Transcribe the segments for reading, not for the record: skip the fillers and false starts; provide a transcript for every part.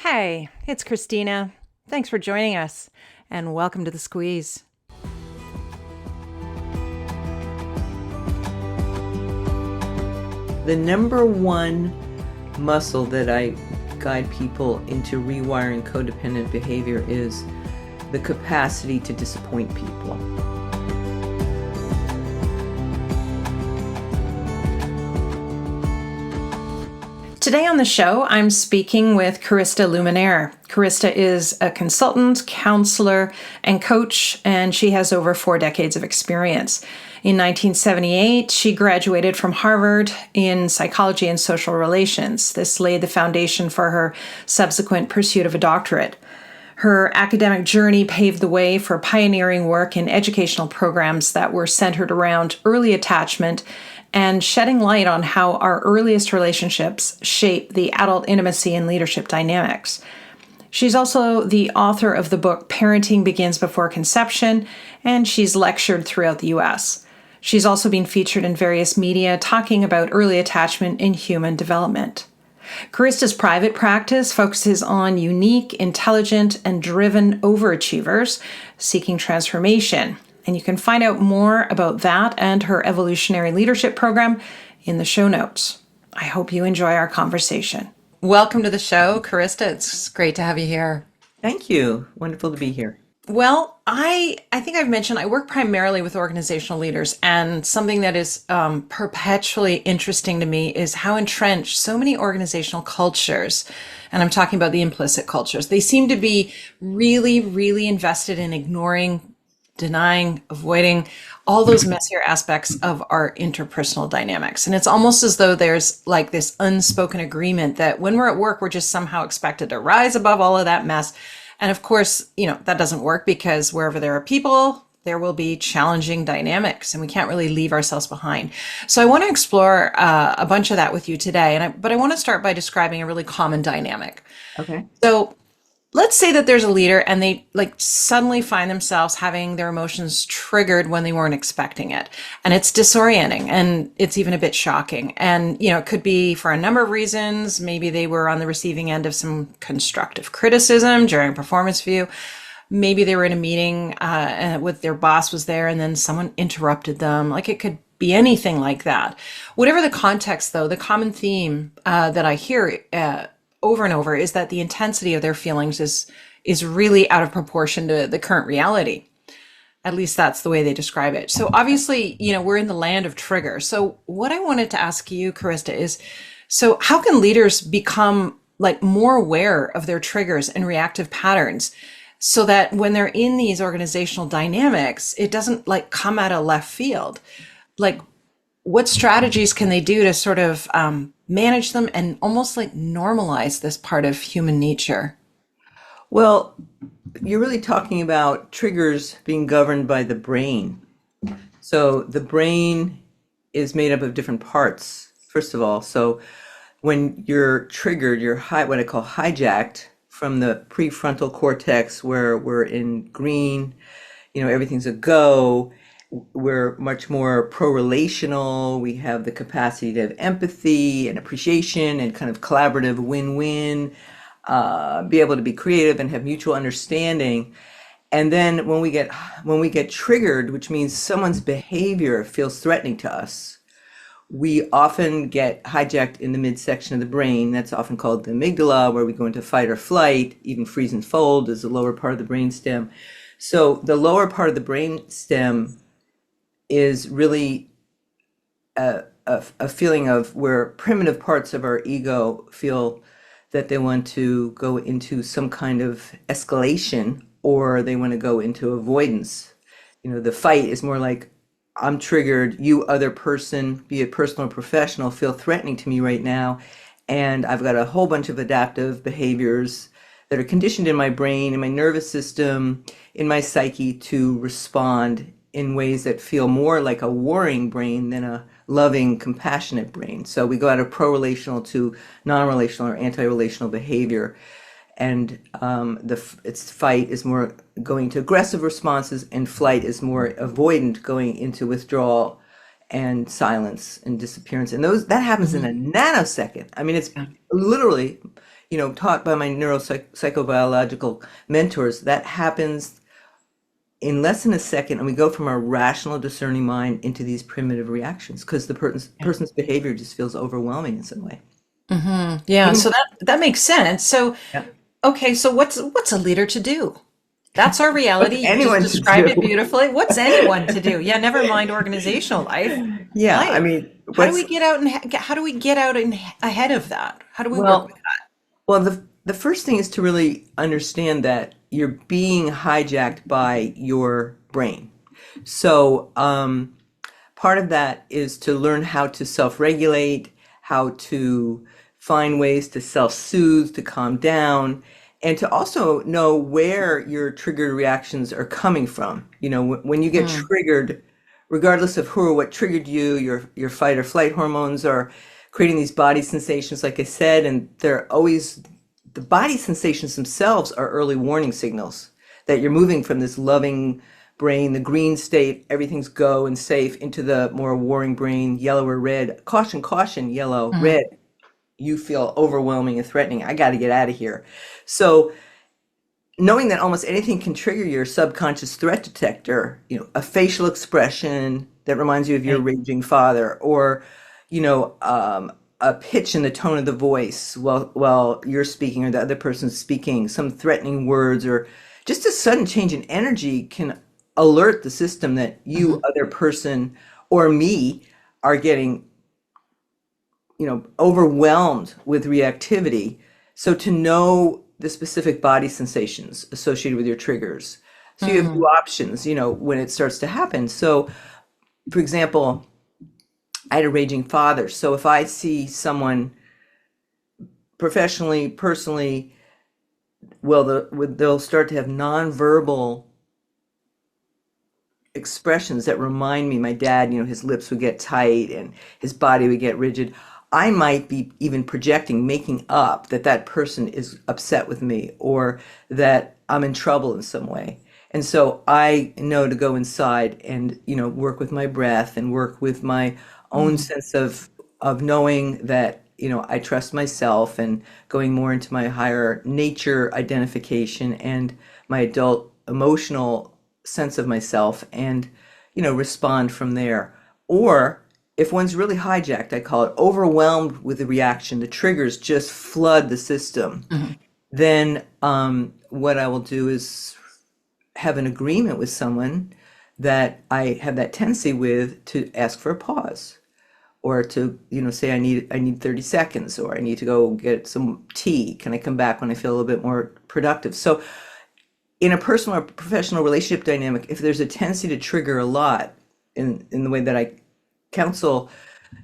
Hey, it's Christina. Thanks for joining us, and welcome to The Squeeze. The number one muscle that I guide people into rewiring codependent behavior is the capacity to disappoint people. Today on the show, I'm speaking with Carista Luminare. Carista is a consultant, counselor, and coach, and she has over 4 decades of experience. In 1978, she graduated from Harvard in psychology and social relations. This laid the foundation for her subsequent pursuit of a doctorate. Her academic journey paved the way for pioneering work in educational programs that were centered around early attachment and shedding light on how our earliest relationships shape the adult intimacy and leadership dynamics. She's also the author of the book Parenting Begins Before Conception, and she's lectured throughout the U.S. She's also been featured in various media talking about early attachment in human development. Carista's private practice focuses on unique, intelligent, and driven overachievers seeking transformation. And you can find out more about that and her evolutionary leadership program in the show notes. I hope you enjoy our conversation. Welcome to the show, Carista. It's great to have you here. Thank you. Wonderful to be here. Well, I think I've mentioned I work primarily with organizational leaders, and something that is perpetually interesting to me is how entrenched so many organizational cultures, and I'm talking about the implicit cultures, they seem to be really, really invested in ignoring, denying, avoiding all those messier aspects of our interpersonal dynamics. And it's almost as though there's like this unspoken agreement that when we're at work, we're just somehow expected to rise above all of that mess. And of course, that doesn't work, because wherever there are people, there will be challenging dynamics, and we can't really leave ourselves behind. So I want to explore a bunch of that with you today. But I want to start by describing a really common dynamic. Okay. So let's say that there's a leader and they suddenly find themselves having their emotions triggered when they weren't expecting it. And it's disorienting, and it's even a bit shocking. And, it could be for a number of reasons. Maybe they were on the receiving end of some constructive criticism during performance review. Maybe they were in a meeting with their boss was there, and then someone interrupted them. It could be anything like that. Whatever the context, though, the common theme that I hear over and over is that the intensity of their feelings is really out of proportion to the current reality. At least that's the way they describe it. So obviously, we're in the land of triggers. So what I wanted to ask you, Carista, is, so how can leaders become more aware of their triggers and reactive patterns, so that when they're in these organizational dynamics, it doesn't come out of left field? What strategies can they do to sort of manage them and almost normalize this part of human nature? Well, you're really talking about triggers being governed by the brain. So the brain is made up of different parts, first of all. So when you're triggered, you're what I call hijacked from the prefrontal cortex, where we're in green, everything's a go. We're much more pro-relational. We have the capacity to have empathy and appreciation and kind of collaborative win-win, be able to be creative and have mutual understanding. And then when we get triggered, which means someone's behavior feels threatening to us, we often get hijacked in the midsection of the brain. That's often called the amygdala, where we go into fight or flight. Even freeze and fold is the lower part of the brainstem. So the lower part of the brainstem is really a feeling of where primitive parts of our ego feel that they want to go into some kind of escalation, or they want to go into avoidance. The fight is more like, I'm triggered, you other person, be it personal or professional, feel threatening to me right now, and I've got a whole bunch of adaptive behaviors that are conditioned in my brain, in my nervous system, in my psyche to respond in ways that feel more like a warring brain than a loving, compassionate brain. So we go out of pro-relational to non-relational or anti-relational behavior. And its fight is more going to aggressive responses, and flight is more avoidant, going into withdrawal and silence and disappearance. And that happens in a nanosecond. I mean, it's literally taught by my neuropsychobiological mentors, that happens in less than a second, and we go from our rational, discerning mind into these primitive reactions because the person's behavior just feels overwhelming in some way. Yeah, Even so that makes sense. So, yeah. okay, so what's a leader to do? That's our reality. What's You just anyone to described do? it beautifully. What's anyone to do? Yeah, never mind organizational life. Yeah, I Life. mean, How do we get out and how do we get out and ahead of that? How do we work with well, well, the first thing is to really understand that you're being hijacked by your brain. So, part of that is to learn how to self-regulate, how to find ways to self-soothe, to calm down, and to also know where your triggered reactions are coming from. When you get that? triggered, regardless of who or what triggered you, your fight or flight hormones are creating these body sensations, like I said, and they're always the body sensations themselves are early warning signals that you're moving from this loving brain, the green state, everything's go and safe, into the more warring brain, yellow or red. Caution, caution, yellow, red. You feel overwhelming and threatening. I got to get out of here. So, knowing that almost anything can trigger your subconscious threat detector, a facial expression that reminds you of your Right. raging father, or, a pitch in the tone of the voice while you're speaking or the other person's speaking, some threatening words, or just a sudden change in energy can alert the system that you, Mhm. other person, or me are getting, overwhelmed with reactivity. So to know the specific body sensations associated with your triggers. So you have two Mhm. options, when it starts to happen. So, for example, I had a raging father. So if I see someone professionally, personally, well, they'll start to have nonverbal expressions that remind me, my dad, his lips would get tight and his body would get rigid. I might be even projecting, making up that that person is upset with me or that I'm in trouble in some way. And so I know to go inside and, work with my breath and work with my own Mhm. sense of knowing that, I trust myself, and going more into my higher nature identification and my adult emotional sense of myself, and respond from there. Or if one's really hijacked, I call it overwhelmed with the reaction, the triggers just flood the system, Mhm. then what I will do is have an agreement with someone that I have that tendency with, to ask for a pause, or to say I need 30 seconds, or I need to go get some tea, can I come back when I feel a little bit more productive. So in a personal or professional relationship dynamic, if there's a tendency to trigger a lot, in the way that I counsel,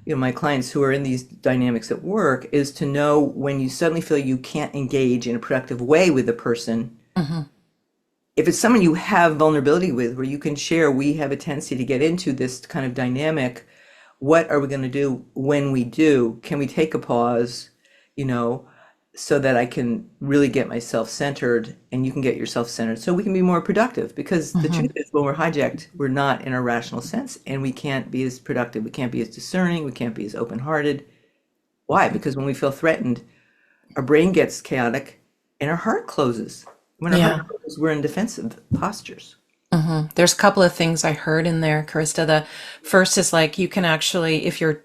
my clients who are in these dynamics at work, is to know when you suddenly feel you can't engage in a productive way with a person. Mhm. If it's someone you have vulnerability with, where you can share, we have a tendency to get into this kind of dynamic. What are we going to do when we do? Can we take a pause, you know, so that I can really get myself centered and you can get yourself centered so we can be more productive? Because the truth Mhm. is, when we're hijacked, we're not in a rational sense, and we can't be as productive. We can't be as discerning. We can't be as open-hearted. Why? Because when we feel threatened, our brain gets chaotic and our heart closes. When our heart Yeah. closes, we're in defensive postures. There's a couple of things I heard in there, Carista. The first is like you can actually, if you're,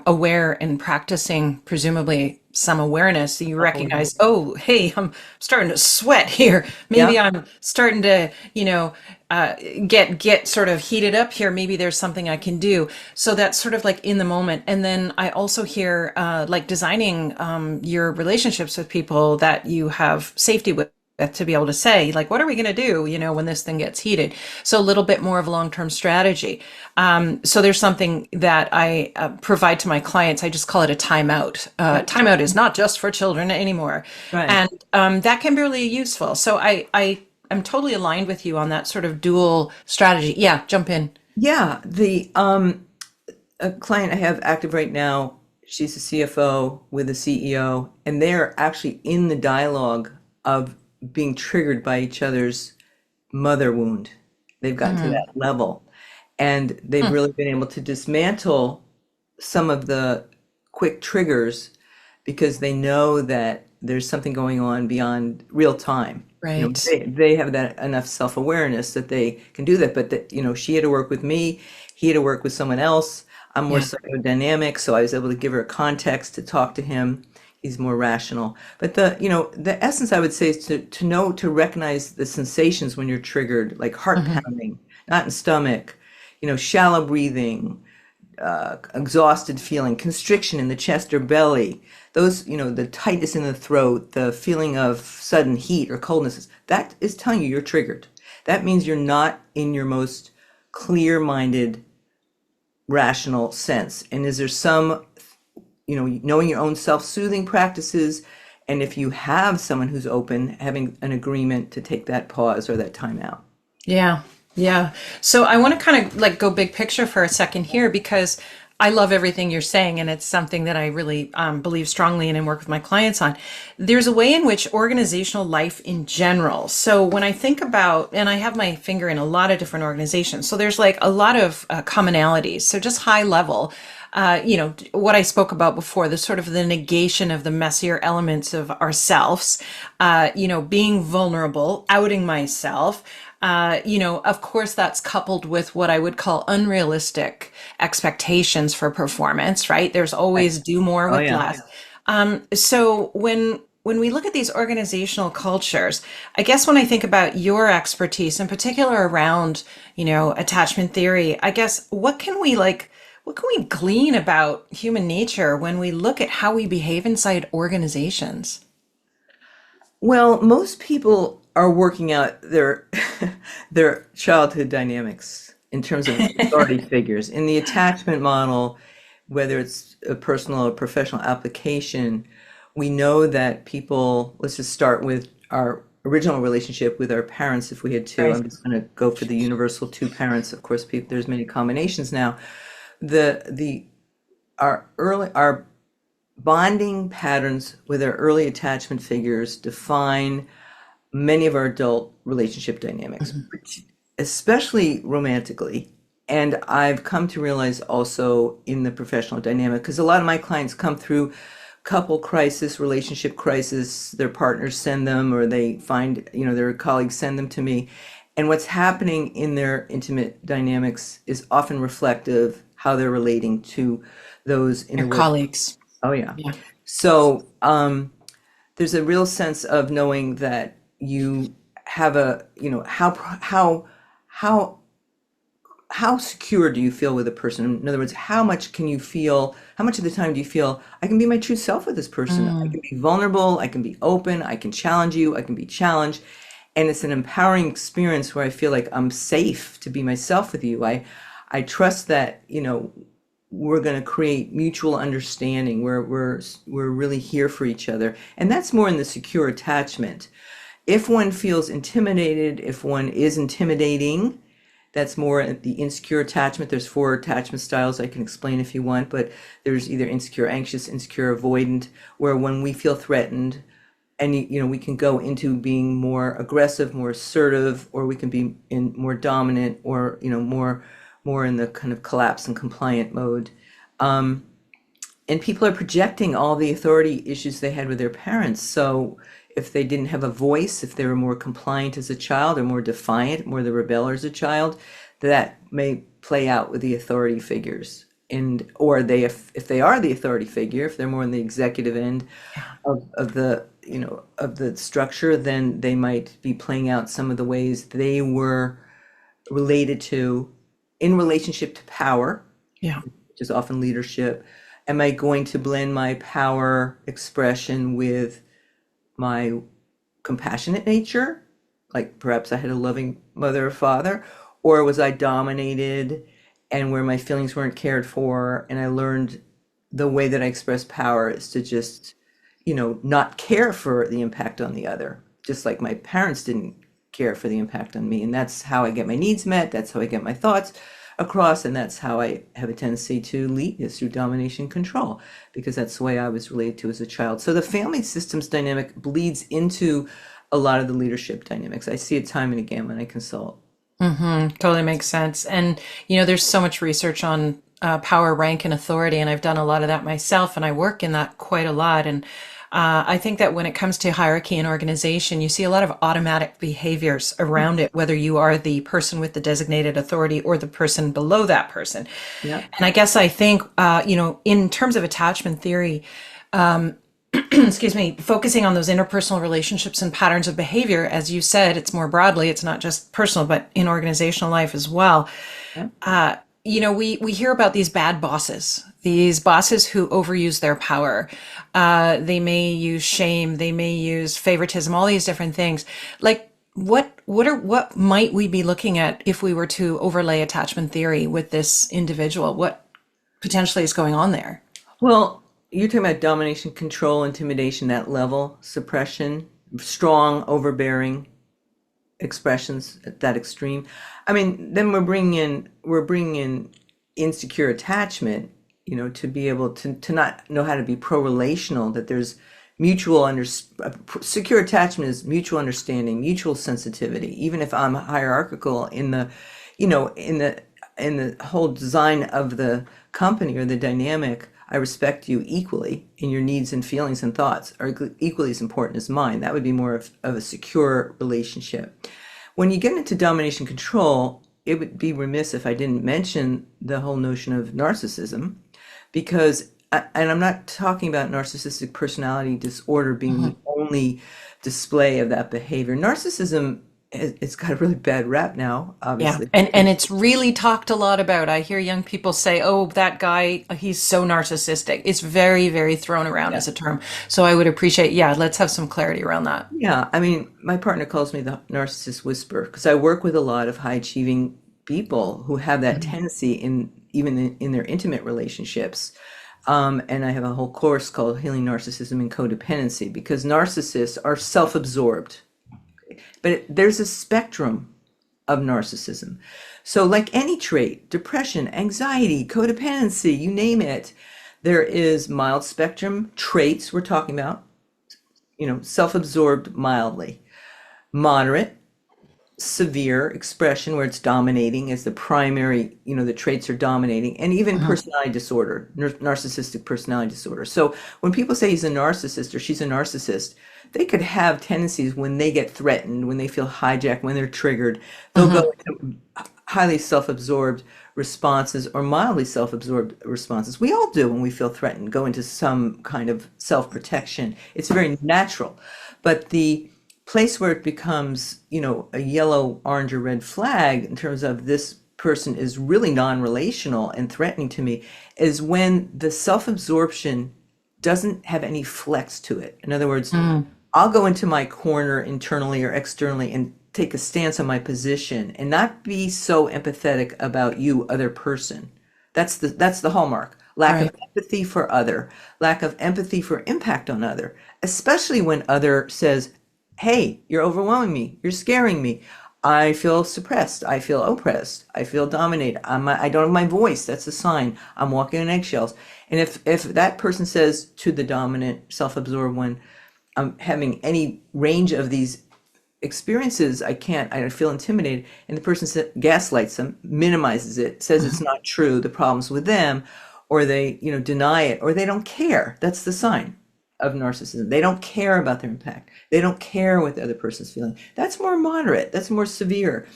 aware and practicing presumably some awareness, you Oh, recognize, oh, hey, I'm starting to sweat here. Maybe yeah. I'm starting to, uh, get sort of heated up here. Maybe there's something I can do. So that's sort of like in the moment. And then I also hear like designing your relationships with people that you have safety with, to be able to say, like, what are we going to do, when this thing gets heated? So a little bit more of a long-term strategy. So there's something that I provide to my clients. I just call it a timeout. Yeah. Timeout is not just for children anymore. Right. And that can be really useful. So I'm totally aligned with you on that sort of dual strategy. Yeah, jump in. Yeah. The a client I have active right now, she's a CFO with a CEO, and they're actually in the dialogue of being triggered by each other's mother wound. They've gotten to that Mm, level, and they've mm, really been able to dismantle some of the quick triggers, because they know that there's something going on beyond real time. Right. They have that enough self-awareness that they can do that. But that, she had to work with me, he had to work with someone else. I'm more Yeah. psychodynamic, so I was able to give her a context to talk to him. He's more rational. But the essence I would say is to know, to recognize the sensations when you're triggered, like heart Hmm. pounding, not in stomach, shallow breathing, exhausted feeling, constriction in the chest or belly, those, the tightness in the throat, the feeling of sudden heat or coldness, that is telling you you're triggered. That means you're not in your most clear-minded, rational sense. And is there some, knowing your own self-soothing practices, and if you have someone who's open, having an agreement to take that pause or that time out. Yeah. Yeah. So I want to kind of like go big picture for a second here because I love everything you're saying, and it's something that I really believe strongly in and work with my clients on. There's a way in which organizational life in general. So when I think about, and I have my finger in a lot of different organizations, so there's like a lot of commonalities. So just high level. What I spoke about before, the sort of the negation of the messier elements of ourselves, being vulnerable, outing myself. Of course, that's coupled with what I would call unrealistic expectations for performance, right? There's Right. always do more Oh with yeah. less. So when we look at these organizational cultures, I guess when I think about your expertise in particular around, attachment theory, I guess what can we glean about human nature when we look at how we behave inside organizations? Well, most people are working out their their childhood dynamics in terms of authority figures. In the attachment model, whether it's a personal or professional application, we know that people, let's just start with our original relationship with our parents if we had two. Right. I'm just going to go for the universal two parents. Of course, people, there's many combinations now. The our bonding patterns with our early attachment figures define many of our adult relationship dynamics, especially romantically. And I've come to realize also in the professional dynamic, because a lot of my clients come through couple crisis, relationship crisis, their partners send them, or they find, their colleagues send them to me. And what's happening in their intimate dynamics is often reflective how they're relating to those in Your the work. colleagues. Oh yeah. Yeah. So there's a real sense of knowing that you have a, how how secure do you feel with a person? In other words, how much can you feel, how much of the time do you feel I can be my true self with this person? I Mm. can be vulnerable, I can be open, I can challenge you, I can be challenged. And it's an empowering experience where I feel like I'm safe to be myself with you. I trust that, we're going to create mutual understanding where we're really here for each other. And that's more in the secure attachment. If one feels intimidated, if one is intimidating, that's more the insecure attachment. There's four attachment styles I can explain if you want, but there's either insecure anxious, insecure avoidant, where when we feel threatened, and we can go into being more aggressive, more assertive, or we can be in more dominant, or more in the kind of collapse and compliant mode. And people are projecting all the authority issues they had with their parents. So if they didn't have a voice, if they were more compliant as a child or more defiant, more the rebeller as a child, that may play out with the authority figures. And or they if they are the authority figure, if they're more in the executive end of the of the structure, then they might be playing out some of the ways they were related to in relationship to power, Yeah. which is often leadership. Am I going to blend my power expression with my compassionate nature? Like perhaps I had a loving mother or father, or was I dominated and where my feelings weren't cared for? And I learned the way that I express power is to just, not care for the impact on the other, just like my parents didn't care for the impact on me. And that's how I get my needs met. That's how I get my thoughts across. And that's how I have a tendency to lead is through domination control, because that's the way I was related to as a child. So the family systems dynamic bleeds into a lot of the leadership dynamics. I see it time and again when I consult. Totally makes sense. And, there's so much research on power, rank, and authority. And I've done a lot of that myself, and I work in that quite a lot. And I think that when it comes to hierarchy and organization, you see a lot of automatic behaviors around it, whether you are the person with the designated authority or the person below that person. Yeah. And I guess I think, in terms of attachment theory, excuse me, focusing on those interpersonal relationships and patterns of behavior, as you said, it's more broadly, it's not just personal, but in organizational life as well. Yeah. We hear about these bosses who overuse their power. They may use shame, they may use favoritism, all these different things. Like, what might we be looking at if we were to overlay attachment theory with this individual? What potentially is going on there? Well, you're talking about domination, control, intimidation, that level, suppression, strong, overbearing expressions at that extreme. I mean, then we're bringing in insecure attachment, to be able to not know how to be pro-relational, that there's secure attachment is mutual understanding, mutual sensitivity. Even if I'm hierarchical in the whole design of the company or the dynamic, I respect you equally, and your needs and feelings and thoughts are equally as important as mine. That would be more of a secure relationship. When you get into domination control, it would be remiss if I didn't mention the whole notion of narcissism, because, and I'm not talking about narcissistic personality disorder being the only display of that behavior. Narcissism, it's got a really bad rap now, Yeah. obviously. And it's really talked a lot about. I hear young people say, "Oh, that guy, he's so narcissistic." It's very, very thrown around Yeah. as a term. So I would appreciate, yeah, let's have some clarity around that. Yeah, I mean, my partner calls me the narcissist whisperer because I work with a lot of high achieving people who have that tendency in their intimate relationships. And I have a whole course called Healing Narcissism and Codependency, because narcissists are self-absorbed. But there's a spectrum of narcissism. So, like any trait, depression, anxiety, codependency, you name it, there is mild spectrum traits we're talking about, self-absorbed mildly, moderate, severe expression where it's dominating as the primary, the traits are dominating, and even personality disorder, narcissistic personality disorder. So when people say he's a narcissist or she's a narcissist, they could have tendencies when they get threatened, when they feel hijacked, when they're triggered, they'll go into highly self-absorbed responses or mildly self-absorbed responses. We all do when we feel threatened, go into some kind of self-protection. It's very natural. But the place where it becomes, a yellow, orange, or red flag in terms of this person is really non-relational and threatening to me is when the self-absorption doesn't have any flex to it. In other words, I'll go into my corner internally or externally and take a stance on my position and not be so empathetic about you, other person. That's the hallmark. Lack of Right. empathy for other, lack of empathy for impact on other, especially when other says, "Hey, you're overwhelming me. You're scaring me. I feel suppressed. I feel oppressed. I feel dominated. I don't have my voice. That's a sign. I'm walking on eggshells." And if that person says to the dominant, self-absorbed one, "I'm having any range of these experiences, I feel intimidated," and the person gaslights them, minimizes it, says it's not true, the problem's with them, or they, deny it, or they don't care. That's the sign of narcissism. They don't care about their impact. They don't care what the other person's feeling. That's more moderate. That's more severe.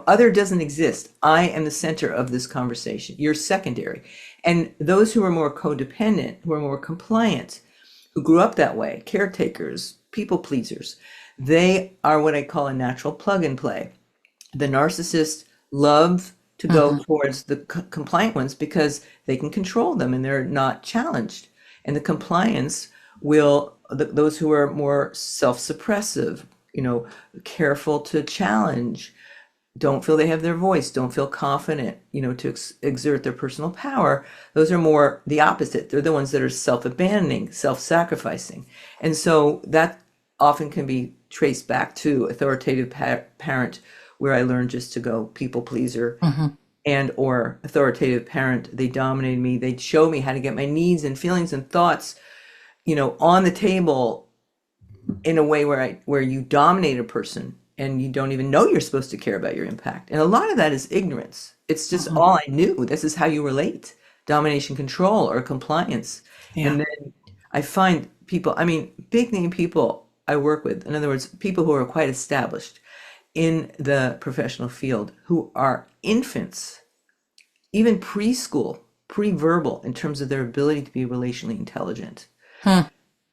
Other doesn't exist. I am the center of this conversation. You're secondary. And those who are more codependent, who are more compliant, who grew up that way, caretakers, people pleasers, they are what I call a natural plug and play. The narcissists love to go towards the compliant ones because they can control them and they're not challenged. And the compliance those who are more self-suppressive, careful to challenge, don't feel they have their voice, don't feel confident, to exert their personal power. Those are more the opposite. They're the ones that are self-abandoning, self-sacrificing. And so that often can be traced back to authoritative parent, where I learned just to go people pleaser, and or authoritative parent. They dominated me. They'd show me how to get my needs and feelings and thoughts, on the table in a way where you dominate a person and you don't even know you're supposed to care about your impact. And a lot of that is ignorance. It's just all I knew. This is how you relate. Domination, control, or compliance. Yeah. And then I find people, I mean, big name people I work with, in other words, people who are quite established in the professional field, who are infants, even preschool, pre-verbal in terms of their ability to be relationally intelligent, Hmm.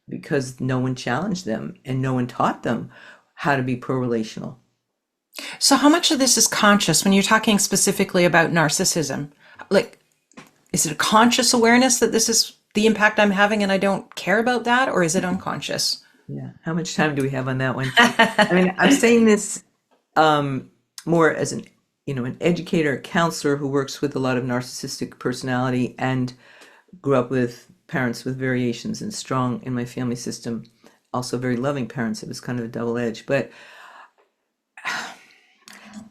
because no one challenged them and no one taught them how to be pro-relational. So how much of this is conscious when you're talking specifically about narcissism? Like, is it a conscious awareness that this is the impact I'm having and I don't care about that, or is it unconscious? Yeah. How much time do we have on that one? I mean, I'm saying this more as an, an educator, a counselor who works with a lot of narcissistic personality and grew up with parents with variations and strong in my family system, also very loving parents. It was kind of a double edge, but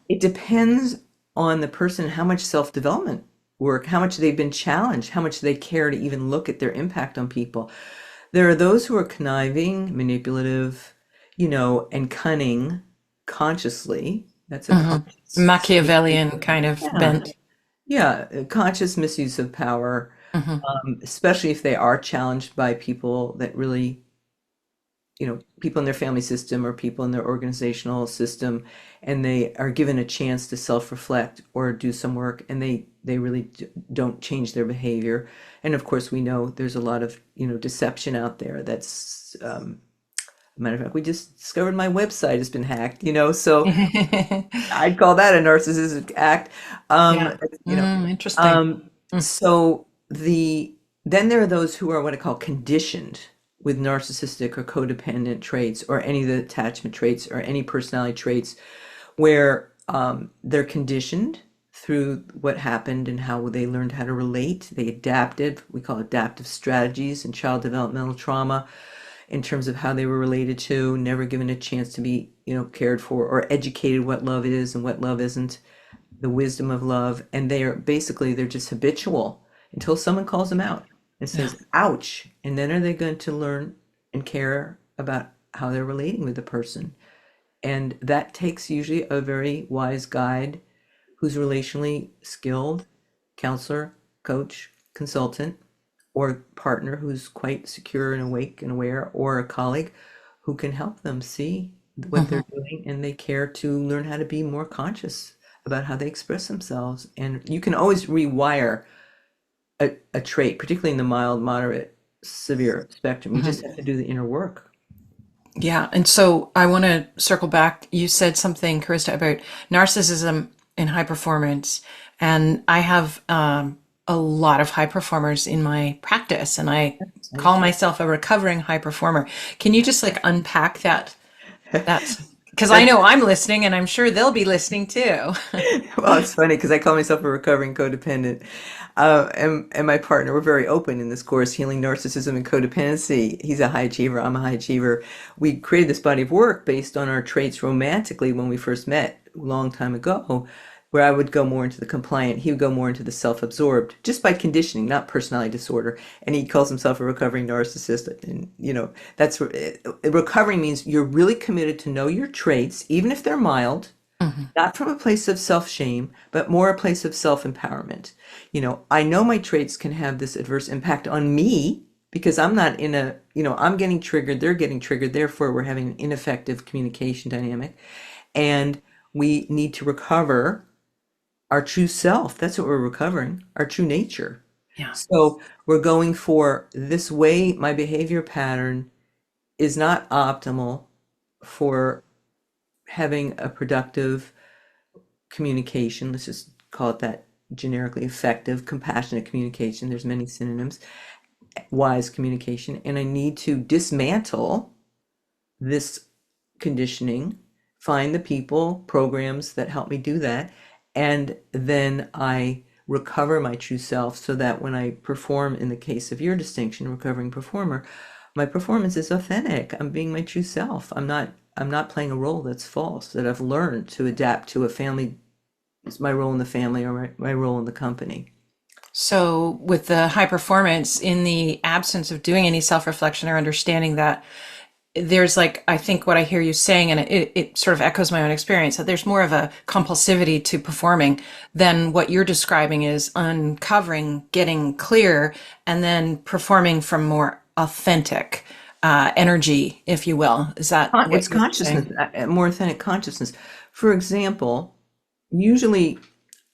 it depends on the person, how much self-development work, how much they've been challenged, how much they care to even look at their impact on people. There are those who are conniving, manipulative, and cunning consciously. That's a conscious state. Machiavellian kind of Yeah. bent. Yeah, conscious misuse of power, Hmm. especially if they are challenged by people that really, people in their family system or people in their organizational system, and they are given a chance to self-reflect or do some work, and they really don't change their behavior. And of course, we know there's a lot of, deception out there. That's matter of fact, we just discovered my website has been hacked, so I'd call that a narcissistic act. Yeah. You know, Interesting. Mm. so then there are those who are what I call conditioned with narcissistic or codependent traits or any of the attachment traits or any personality traits where they're conditioned through what happened and how they learned how to relate. They adapted, we call adaptive strategies in child developmental trauma in terms of how they were related to, never given a chance to be, cared for or educated what love is and what love isn't, the wisdom of love. And they're just habitual until someone calls them out and Yeah. says, ouch. And then are they going to learn and care about how they're relating with the person? And that takes usually a very wise guide who's relationally skilled, counselor, coach, consultant, or partner who's quite secure and awake and aware, or a colleague who can help them see what they're Hmm. doing and they care to learn how to be more conscious about how they express themselves. And you can always rewire a trait, particularly in the mild, moderate, severe spectrum. You just Hmm. have to do the inner work. Yeah. And so I want to circle back. You said something, Carista, about narcissism and high performance. And I have a lot of high performers in my practice, and I I do call too. myself a recovering high performer. Can you just like unpack that? That's because I That's know I'm listening and I'm sure they'll be listening too. well, it's funny because I call myself a recovering codependent. And my partner, we're very open in this course, Healing Narcissism and Codependency. He's a high achiever, I'm a high achiever. We created this body of work based on our traits romantically when we first met a long time ago, where I would go more into the compliant, he would go more into the self-absorbed, just by conditioning, not personality disorder. And he calls himself a recovering narcissist. And, that's recovering means you're really committed to know your traits, even if they're mild, Mhm. not from a place of self-shame, but more a place of self-empowerment. I know my traits can have this adverse impact on me because I'm not in I'm getting triggered, they're getting triggered, therefore we're having an ineffective communication dynamic. And we need to recover our true self. That's what we're recovering, our true nature. Yeah. So we're going for this way, my behavior pattern is not optimal for having a productive communication. Let's just call it that generically effective, compassionate communication. There's many synonyms, wise communication. And I need to dismantle this conditioning, find the people, programs that help me do that. And then I recover my true self so that when I perform, in the case of your distinction, recovering performer, my performance is authentic. I'm being my true self. I'm not playing a role that's false, that I've learned to adapt to a family, it's my role in the family or my role in the company. So, with the high performance, in the absence of doing any self reflection or understanding that, there's like, I think what I hear you saying, and it sort of echoes my own experience, that there's more of a compulsivity to performing than what you're describing is uncovering, getting clear, and then performing from more authentic energy, if you will. Is that what It's you're consciousness, saying? more authentic consciousness. For example, usually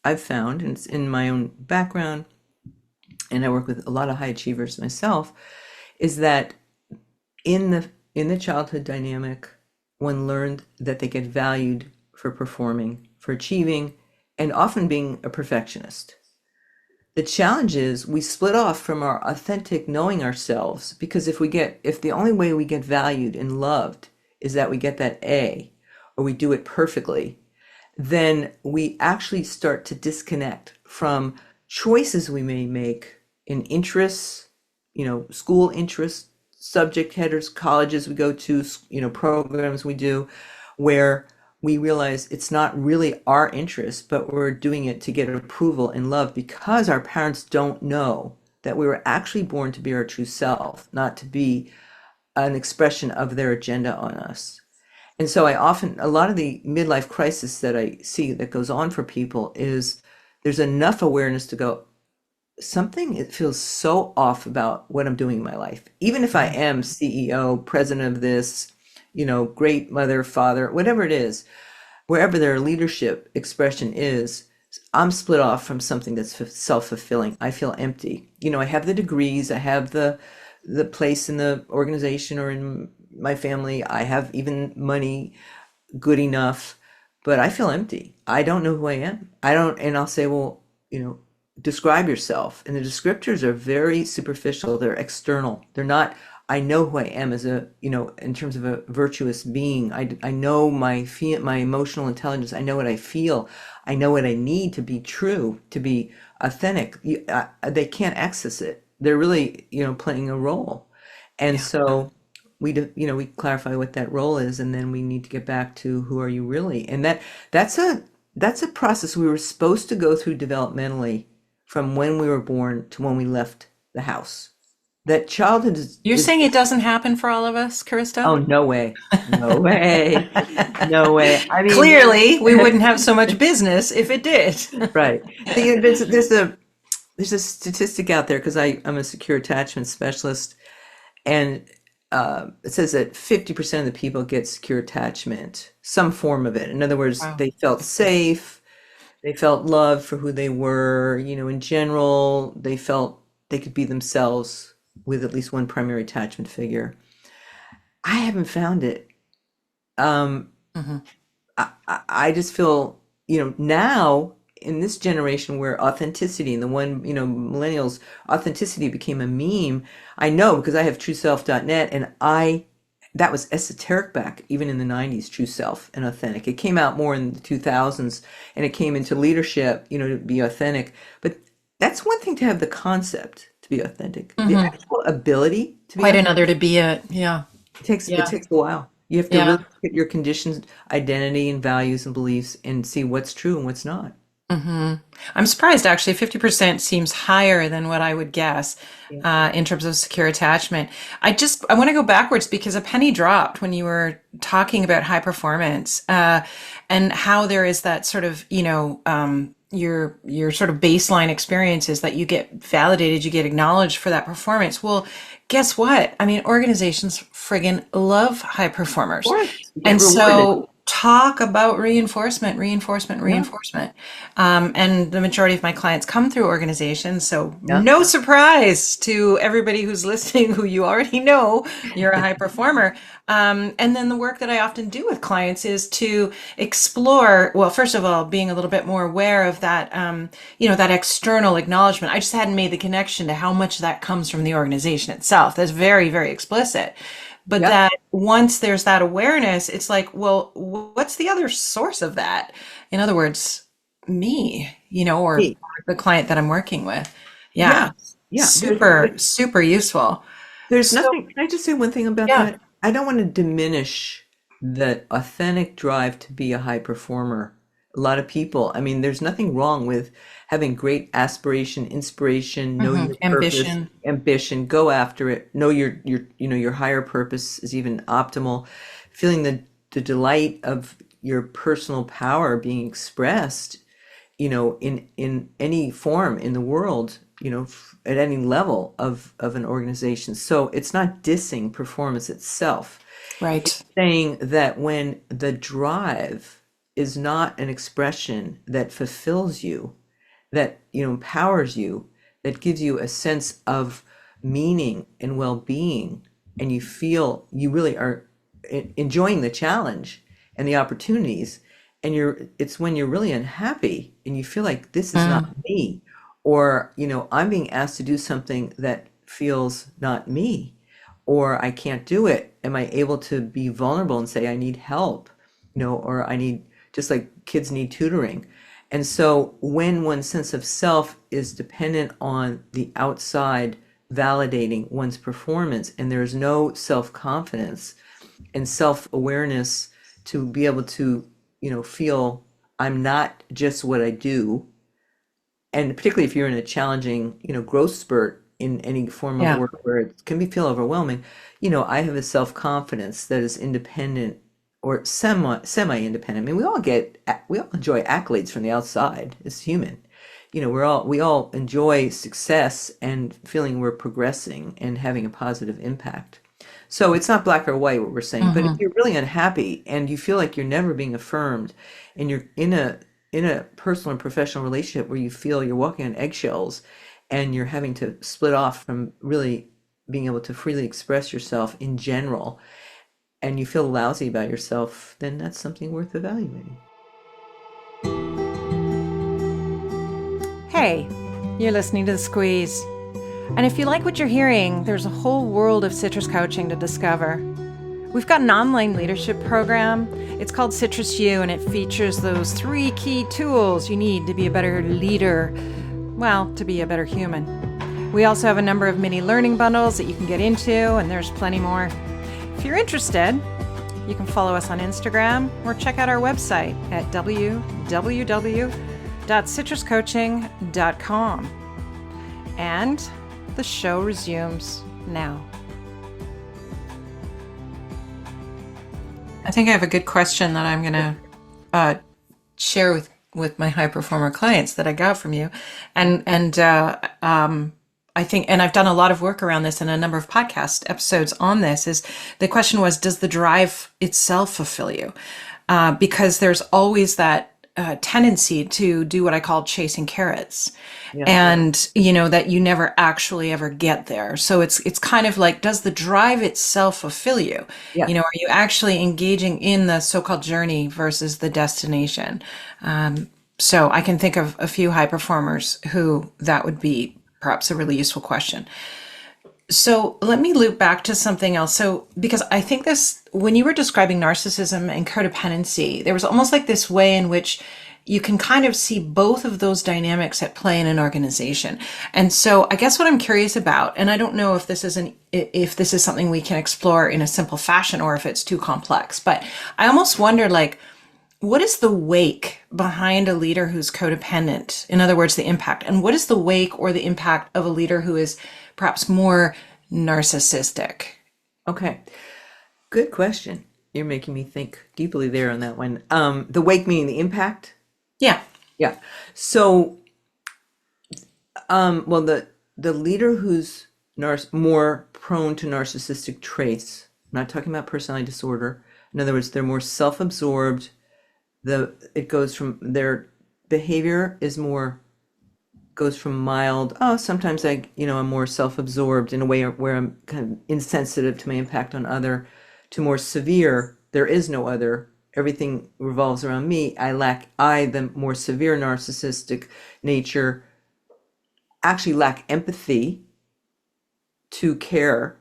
I've found, and it's in my own background, and I work with a lot of high achievers myself, is that in the childhood dynamic, one learned that they get valued for performing, for achieving, and often being a perfectionist. The challenge is we split off from our authentic knowing ourselves because if the only way we get valued and loved is that we get that A or we do it perfectly, then we actually start to disconnect from choices we may make in interests, school interests, subject headers, colleges we go to, programs we do, where we realize it's not really our interest, but we're doing it to get approval and love because our parents don't know that we were actually born to be our true self, not to be an expression of their agenda on us. And so a lot of the midlife crisis that I see that goes on for people is there's enough awareness to go, something it feels so off about what I'm doing in my life. Even if I am CEO, president of this, great mother, father, whatever it is, wherever their leadership expression is, I'm split off from something that's self-fulfilling. I feel empty. I have the degrees, I have the place in the organization or in my family. I have even money good enough, but I feel empty. I don't know who I am. I don't, and I'll say, well, describe yourself. And the descriptors are very superficial. They're external. They're not, I know who I am as in terms of a virtuous being. I know my emotional intelligence. I know what I feel. I know what I need to be true, to be authentic. They can't access it. They're really, playing a role. And Yeah. so we clarify what that role is, and then we need to get back to who are you really? And that's a process we were supposed to go through developmentally from when we were born to when we left the house. That childhood You're is saying it doesn't happen for all of us, Carista? oh, no way. No way. No way. I mean, Clearly, we wouldn't have so much business if it did. right. There's a statistic out there because I'm a secure attachment specialist, and it says that 50% of the people get secure attachment, some form of it. In other words, Wow. they felt safe, they felt loved for who they were, in general, they felt they could be themselves with at least one primary attachment figure. I haven't found it. Um, Hmm. I just feel, now in this generation where authenticity and the one, millennials, authenticity became a meme. I know because I have trueself.net and that was esoteric back even in the 90s, true self and authentic. It came out more in the 2000s and it came into leadership, to be authentic. But that's one thing to have the concept to be authentic. The Hmm. actual ability to be Quite authentic another to be it. Yeah. it Yeah. takes a while. You have to Yeah. really look at your conditions, identity and values and beliefs and see what's true and what's not. Hmm. I'm surprised actually. 50% seems higher than what I would guess Yeah. in terms of secure attachment. I want to go backwards because a penny dropped when you were talking about high performance and how there is that sort of, your sort of baseline experience is that you get validated, you get acknowledged for that performance. Well, guess what? I mean, organizations friggin' love high Of performers. course, you get And rewarded. so talk about reinforcement, reinforcement, Yeah. reinforcement. And the majority of my clients come through organizations. So Yeah. no surprise to everybody who's listening who you already know you're a high performer. And then the work that I often do with clients is to explore, well, first of all, being a little bit more aware of that, that external acknowledgement. I just hadn't made the connection to how much that comes from the organization itself. That's very, very explicit. But Yep. that once there's that awareness, it's like, well, what's the other source of that? In other words, me, or Me. the client that I'm working with. Yeah. Yeah. Yeah. Super, super useful. There's So, nothing. Can I just say one thing about yeah. that? I don't want to diminish the authentic drive to be a high performer. A lot of people, I mean, there's nothing wrong with having great aspiration, inspiration, know Hmm. your purpose, Ambition. ambition, go after it, know your higher purpose is even optimal. Feeling the delight of your personal power being expressed, in any form in the world, at any level of an organization. So it's not dissing performance itself. Right. Saying that when the drive is not an expression that fulfills you, that empowers you, that gives you a sense of meaning and well-being, and you feel you really are enjoying the challenge and the opportunities, and it's when you're really unhappy and you feel like this is not me, or I'm being asked to do something that feels not me, or I can't do it. Am I able to be vulnerable and say I need help, or I need, just like kids need tutoring. And so when one's sense of self is dependent on the outside validating one's performance, and there's no self-confidence and self-awareness to be able to, feel I'm not just what I do, and particularly if you're in a challenging, growth spurt in any form of Yeah. work where it can feel overwhelming, I have a self-confidence that is independent or semi-independent. I mean, we all enjoy accolades from the outside as human. We all enjoy success and feeling we're progressing and having a positive impact. So it's not black or white what we're saying, but if you're really unhappy and you feel like you're never being affirmed, and you're in a personal and professional relationship where you feel you're walking on eggshells, and you're having to split off from really being able to freely express yourself in general, and you feel lousy about yourself, then that's something worth evaluating. Hey, you're listening to The Squeeze. And if you like what you're hearing, there's a whole world of citrus coaching to discover. We've got an online leadership program. It's called Citrus U, and it features those 3 key tools you need to be a better leader, well, to be a better human. We also have a number of mini learning bundles that you can get into, and there's plenty more. If you're interested, you can follow us on Instagram or check out our website at www.citruscoaching.com. And the show resumes now. I think I have a good question that I'm going to share with my high performer clients that I got from you, and I think, and I've done a lot of work around this in a number of podcast episodes on this. Is the question was, does the drive itself fulfill you? Because there's always that tendency to do what I call chasing carrots, Yeah. and that you never actually ever get there. So it's kind of like, does the drive itself fulfill you? Yeah. Are you actually engaging in the so-called journey versus the destination? So I can think of a few high performers who that would be perhaps a really useful question. So let me loop back to something else. So, because I think this, when you were describing narcissism and codependency, there was almost like this way in which you can kind of see both of those dynamics at play in an organization. And so I guess what I'm curious about, and I don't know if this is something we can explore in a simple fashion or if it's too complex, but I almost wonder, like, what is the wake behind a leader who's codependent? In other words, the impact. And what is the wake or the impact of a leader who is perhaps more narcissistic? Okay. Good question. You're making me think deeply there on that one. The wake meaning the impact? Yeah. Yeah. So, well, the leader who's more prone to narcissistic traits, I'm not talking about personality disorder. In other words, they're more self-absorbed. It goes from, their behavior goes from mild, oh, sometimes I'm more self-absorbed in a way where I'm kind of insensitive to my impact on other, to more severe, there is no other, everything revolves around me. The more severe narcissistic nature, actually lack empathy to care,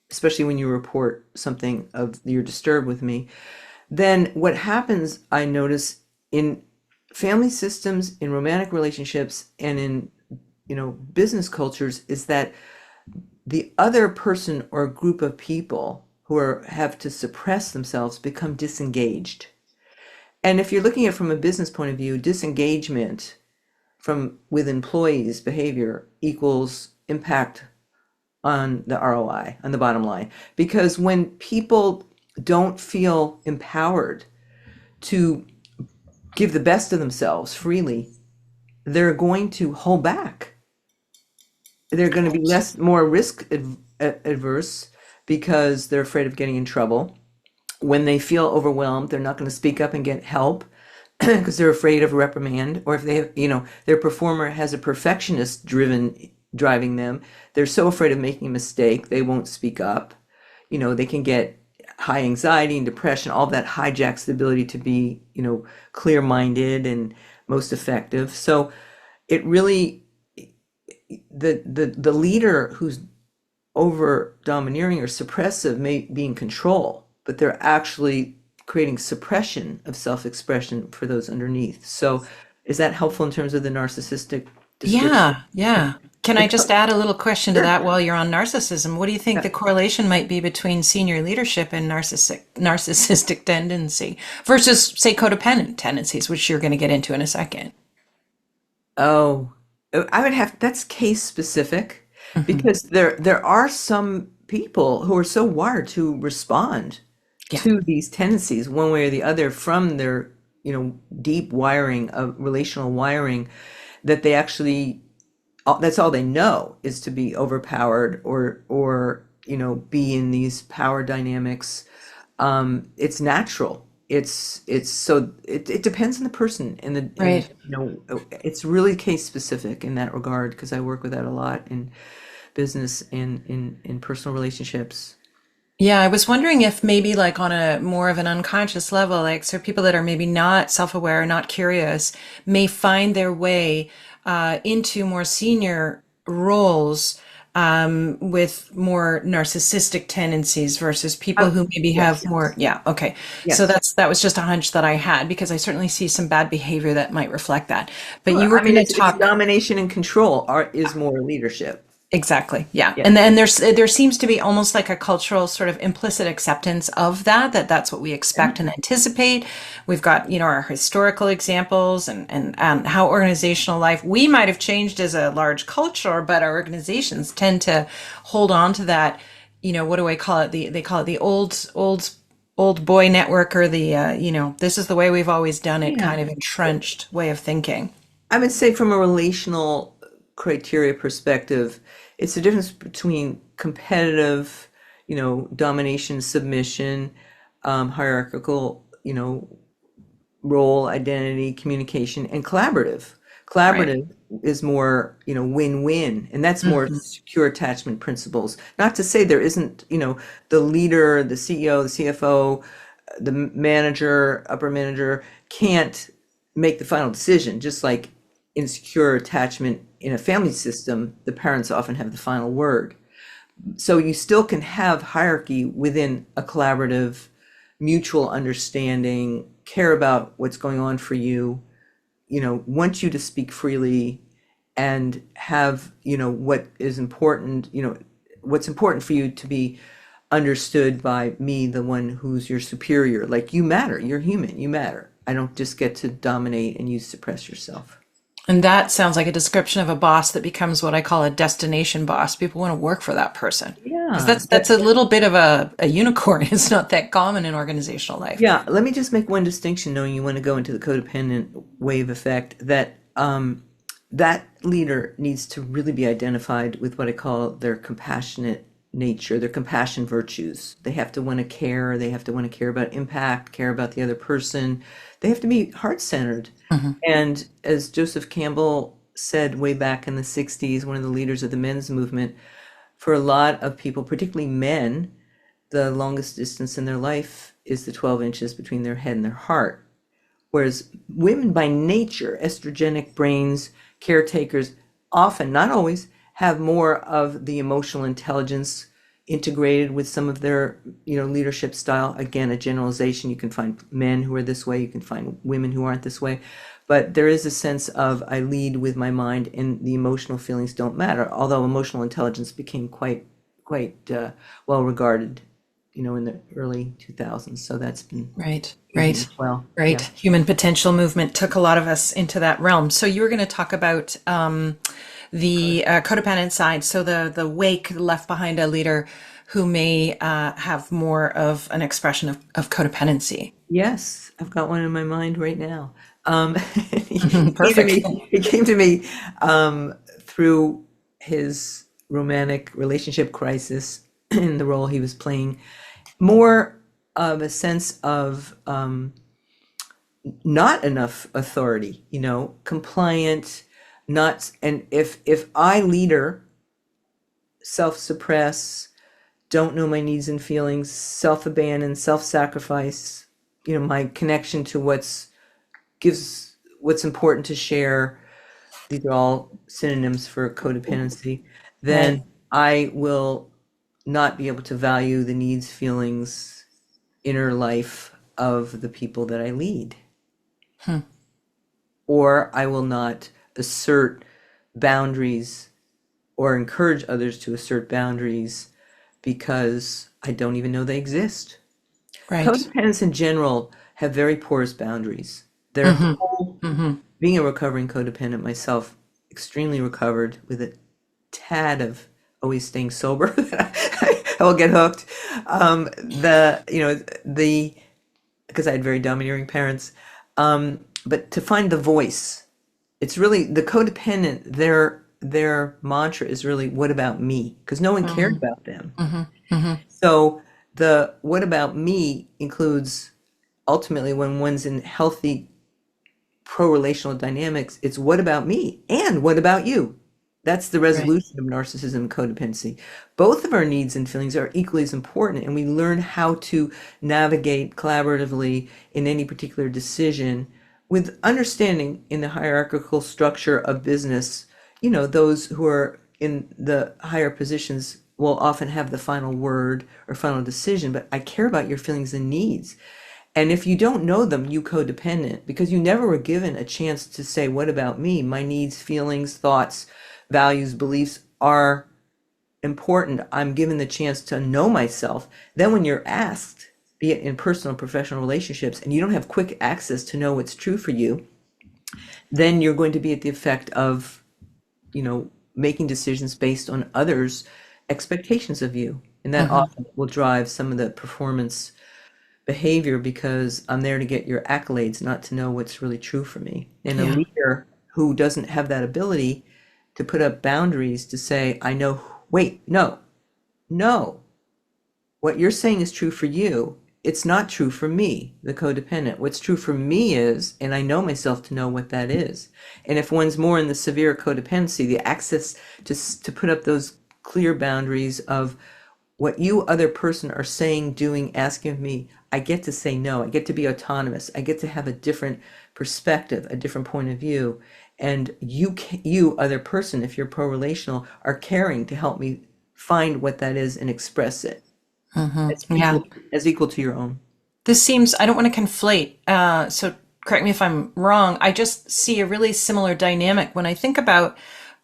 especially when you report something of you're disturbed with me. Then what happens, I notice, in family systems, in romantic relationships, and in business cultures, is that the other person or group of people who have to suppress themselves become disengaged. And if you're looking at it from a business point of view, disengagement with employees' behavior equals impact on the ROI, on the bottom line. Because when people don't feel empowered to give the best of themselves freely, they're going to hold back. they're going to be more adverse because they're afraid of getting in trouble. When they feel overwhelmed, they're not going to speak up and get help because they're afraid of reprimand. Or if they, their performer has a perfectionist driving them, they're so afraid of making a mistake, they won't speak up. They can get high anxiety and depression. All that hijacks the ability to be, clear-minded and most effective. So it really, the leader who's over domineering or suppressive may be in control, but they're actually creating suppression of self-expression for those underneath. So is that helpful in terms of the narcissistic description? Yeah, yeah. Can I It's just add a little question to sure. that while you're on narcissism? What do you think Yeah. the correlation might be between senior leadership and narcissistic tendency versus, say, codependent tendencies, which you're going to get into in a second? Oh, I would have, that's case specific Hmm. because there are some people who are so wired to respond Yeah, to these tendencies one way or the other from their, deep wiring of relational wiring, that they actually, that's all they know is to be overpowered or be in these power dynamics. It's natural. It depends on the person and right. it's really case specific in that regard because I work with that a lot in business and in personal relationships. Yeah, I was wondering if maybe like on a more of an unconscious level, like so people that are maybe not self-aware, not curious, may find their way into more senior roles with more narcissistic tendencies versus people who maybe have Yes, more. Yeah, okay. So yes. that was just a hunch that I had because I certainly see some bad behavior that might reflect that. But Sure. you were I mean, going to it's talk. domination and control is more leadership. Exactly. Yeah. Yeah. And then there seems to be almost like a cultural sort of implicit acceptance of that that's what we expect and anticipate. We've got, our historical examples and how organizational life, we might have changed as a large culture, but our organizations tend to hold on to that, what do I call it? They call it the old boy network or the, this is the way we've always done it Yeah. kind of entrenched way of thinking. I would say from a relational criteria perspective, it's the difference between competitive, domination, submission, hierarchical, role, identity, communication, and collaborative. Right. Collaborative is more, win-win, and that's more secure attachment principles. Not to say there isn't, the leader, the CEO, the CFO, the manager, upper manager can't make the final decision. Just like in secure attachment in a family system, the parents often have the final word. So you still can have hierarchy within a collaborative, mutual understanding, care about what's going on for you, want you to speak freely and have, what is important, what's important for you to be understood by me, the one who's your superior. Like you matter, you're human, you matter. I don't just get to dominate and you suppress yourself. And that sounds like a description of a boss that becomes what I call a destination boss. People want to work for that person because Yeah, that's a little bit of a unicorn. It's not that common in organizational life. yeah. Let me just make one distinction, knowing you want to go into the codependent wave effect, that that leader needs to really be identified with what I call their compassionate nature, their compassion virtues. They have to want to care, they have to want to care about impact, care about the other person. They have to be heart-centered. Hmm. And as Joseph Campbell said way back in the 60s, one of the leaders of the men's movement, for a lot of people, particularly men, the longest distance in their life is the 12 inches between their head and their heart. Whereas women by nature, estrogenic brains, caretakers, often, not always, have more of the emotional intelligence integrated with some of their, leadership style. Again, a generalization. You can find men who are this way, you can find women who aren't this way. But there is a sense of I lead with my mind and the emotional feelings don't matter. Although emotional intelligence became quite well regarded, in the early 2000s. So that's been Right, changing right, as well. right. Yeah. Human potential movement took a lot of us into that realm. So you were going to talk about the codependent side. So the wake left behind a leader who may have more of an expression of codependency. Yes, I've got one in my mind right now. He came to Perfect. me. He came to me through. his romantic relationship crisis in the role he was playing, more of a sense of not enough authority, compliant, not, and if I leader self-suppress, don't know my needs and feelings, self-abandon, self-sacrifice, my connection to what's important to share, these are all synonyms for codependency, Right. then I will not be able to value the needs, feelings, inner life of the people that I lead. Hmm. Or I will not assert boundaries or encourage others to assert boundaries because I don't even know they exist. Right. Codependents in general have very porous boundaries. Their Hmm. whole, Hmm. being a recovering codependent myself, extremely recovered with a tad of always staying sober. I will get hooked. Because I had very domineering parents. But to find the voice, it's really the codependent, their mantra is really, what about me? Because no one cared Hmm. about them. Hmm. Hmm. So the what about me includes ultimately when one's in healthy pro-relational dynamics, it's what about me and what about you? That's the Right. resolution of narcissism and codependency. Both of our needs and feelings are equally as important, and we learn how to navigate collaboratively in any particular decision with understanding in the hierarchical structure of business. Those who are in the higher positions will often have the final word or final decision, but I care about your feelings and needs. And if you don't know them, you codependent, because you never were given a chance to say, what about me? My needs, feelings, thoughts, values, beliefs are important. I'm given the chance to know myself. Then when you're asked, be it in personal and professional relationships, and you don't have quick access to know what's true for you, then you're going to be at the effect of, making decisions based on others' expectations of you. And that Hmm. often will drive some of the performance behavior because I'm there to get your accolades, not to know what's really true for me. And a Yeah. leader who doesn't have that ability to put up boundaries to say, I know, wait, no, no, what you're saying is true for you. It's not true for me, the codependent. What's true for me is, and I know myself to know what that is. And if one's more in the severe codependency, the access to put up those clear boundaries of what you other person are saying, doing, asking of me, I get to say no. I get to be autonomous. I get to have a different perspective, a different point of view. And you other person, if you're pro-relational, are caring to help me find what that is and express it Hmm. as Yeah. equal to your own. This seems, I don't want to conflate, so correct me if I'm wrong. I just see a really similar dynamic when I think about,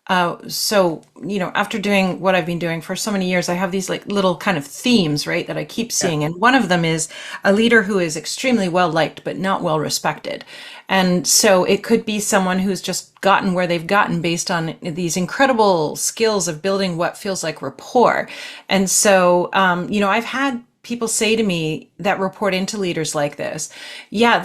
after doing what I've been doing for so many years, I have these like little kind of themes, right, that I keep Yeah. seeing. And one of them is a leader who is extremely well liked, but not well respected. And so it could be someone who's just gotten where they've gotten based on these incredible skills of building what feels like rapport. And so, I've had people say to me that report into leaders like this, yeah,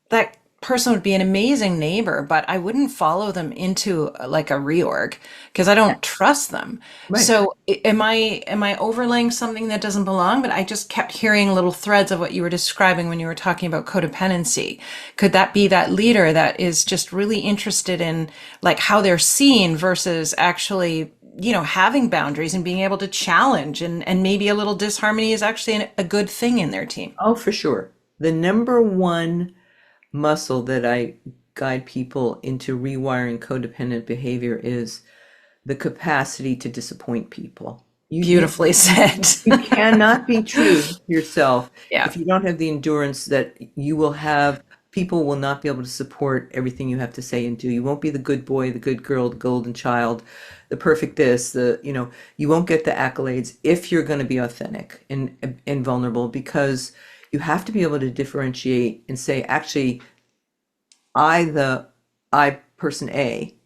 that person would be an amazing neighbor, but I wouldn't follow them into like a reorg because I Yeah. don't trust them. Right. So am I overlaying something that doesn't belong? But I just kept hearing little threads of what you were describing when you were talking about codependency. Could that be that leader that is just really interested in like how they're seen versus actually having boundaries and being able to challenge and maybe a little disharmony is actually a good thing in their team. Oh, for sure. The number one muscle that I guide people into rewiring codependent behavior is the capacity to disappoint people. Beautifully said. You cannot be true to yourself Yeah. if you don't have the endurance that you will have. People will not be able to support everything you have to say and do. You won't be the good boy, the good girl, the golden child, the perfect this, you won't get the accolades if you're going to be authentic and vulnerable, because you have to be able to differentiate and say, actually, I person A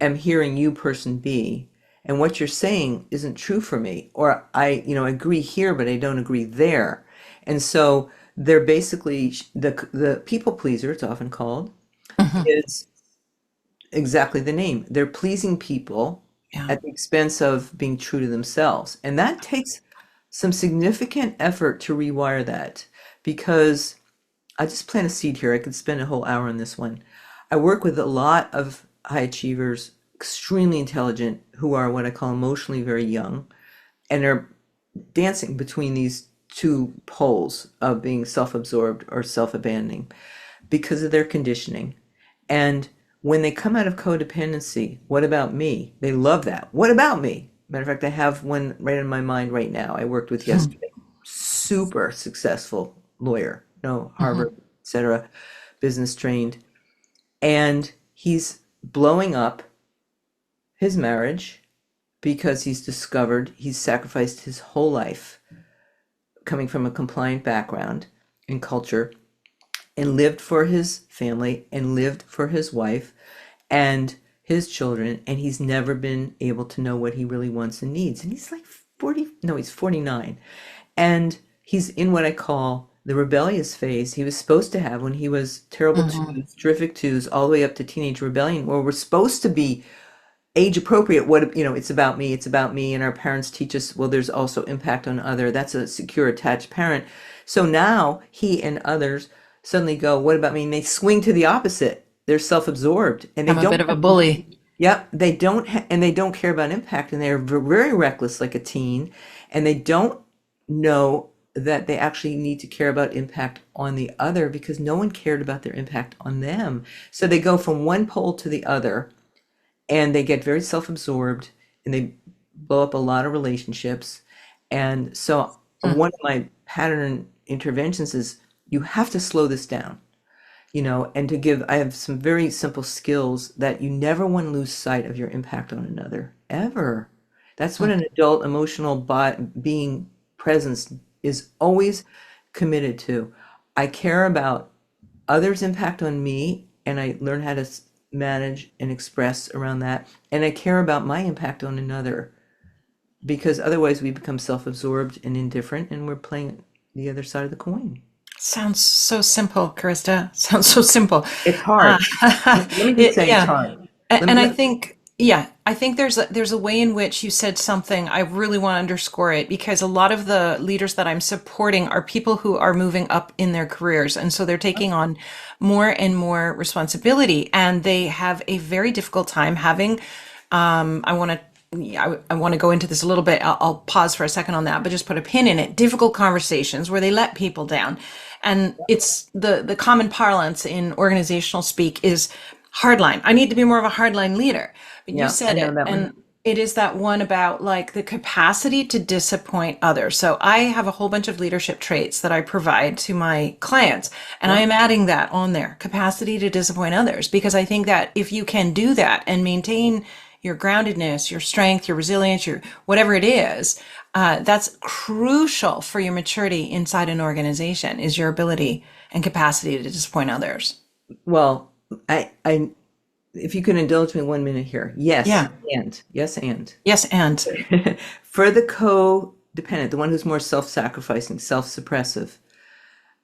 am hearing you person B, and what you're saying isn't true for me, or I agree here but I don't agree there. And so they're basically the people pleaser, it's often called, Hmm. is exactly the name. They're pleasing people Yeah. at the expense of being true to themselves. And that takes some significant effort to rewire that, because I just plant a seed here. I could spend a whole hour on this one. I work with a lot of high achievers, extremely intelligent, who are what I call emotionally very young, and are dancing between these two poles of being self-absorbed or self-abandoning because of their conditioning. And when they come out of codependency, what about me? They love that. What about me? Matter of fact, I have one right in my mind right now. I worked with yesterday. Super successful lawyer, no Harvard, Mhm. etc., business trained. And he's blowing up his marriage because he's discovered he's sacrificed his whole life coming from a compliant background and culture, and lived for his family and lived for his wife and his children, and he's never been able to know what he really wants and needs. And he's like 40, no, he's 49. And he's in what I call the rebellious phase he was supposed to have when he was terrible Mhm. twos, terrific twos, all the way up to teenage rebellion, where we're supposed to be age appropriate. What, it's about me, it's about me. And our parents teach us, well, there's also impact on other. That's a secure attached parent. So now he and others suddenly go, what about me? And they swing to the opposite. They're self-absorbed and they I'm a don't bit of a have, bully. yep, they don't and they don't care about impact, and they're very reckless like a teen, and they don't know that they actually need to care about impact on the other because no one cared about their impact on them. So they go from one pole to the other, and they get very self-absorbed, and they blow up a lot of relationships. And so Mm. one of my pattern interventions is you have to slow this down, and to give, I have some very simple skills that you never want to lose sight of your impact on another, ever. That's what Mm. an adult emotional being presence is always committed to. I care about others' impact on me, and I learn how to manage and express around that. And I care about my impact on another, because otherwise we become self-absorbed and indifferent, and we're playing the other side of the coin. Sounds so simple, Carista. Sounds so simple. It's Uh, hard. Let me just say it's yeah. hard. And I Let think, yeah, I think there's a way in which you said something. I really want to underscore it because a lot of the leaders that I'm supporting are people who are moving up in their careers. And so they're taking on more and more responsibility and they have a very difficult time having, I want to I want to go into this a little bit. I'll pause for a second on that, but just put a pin in it. Difficult conversations where they let people down. And it's the common parlance in organizational speak is hardline. I need to be more of a hardline leader. But you Yeah, I said know it. that one. And it is that one about like the capacity to disappoint others. So I have a whole bunch of leadership traits that I provide to my clients, and I Yeah. am adding that on there, capacity to disappoint others, because I think that if you can do that and maintain your groundedness, your strength, your resilience, your whatever it is, that's crucial for your maturity inside an organization is your ability and capacity to disappoint others. Well, if you can indulge me 1 minute here. Yeah. Yes, and Yes, and for the codependent, the one who's more self-sacrificing, self-suppressive,